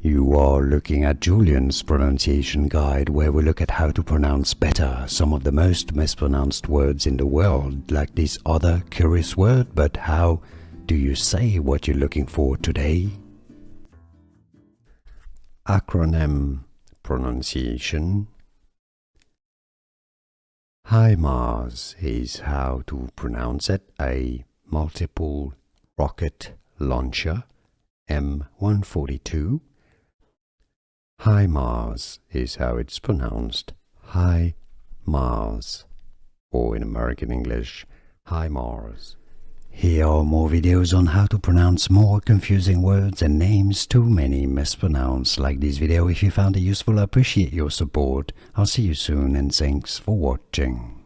You are looking at Julian's pronunciation guide, where we look at how to pronounce better some of the most mispronounced words in the world, like this other curious word. But how do you say what you're looking for today? Acronym pronunciation. HIMARS is how to pronounce it, a multiple rocket launcher, M142. HIMARS is how it's pronounced, HIMARS, or in American English, HIMARS. Here are more videos on how to pronounce more confusing words and names too many mispronounced. Like this video if you found it useful. I appreciate your support. I'll see you soon and thanks for watching.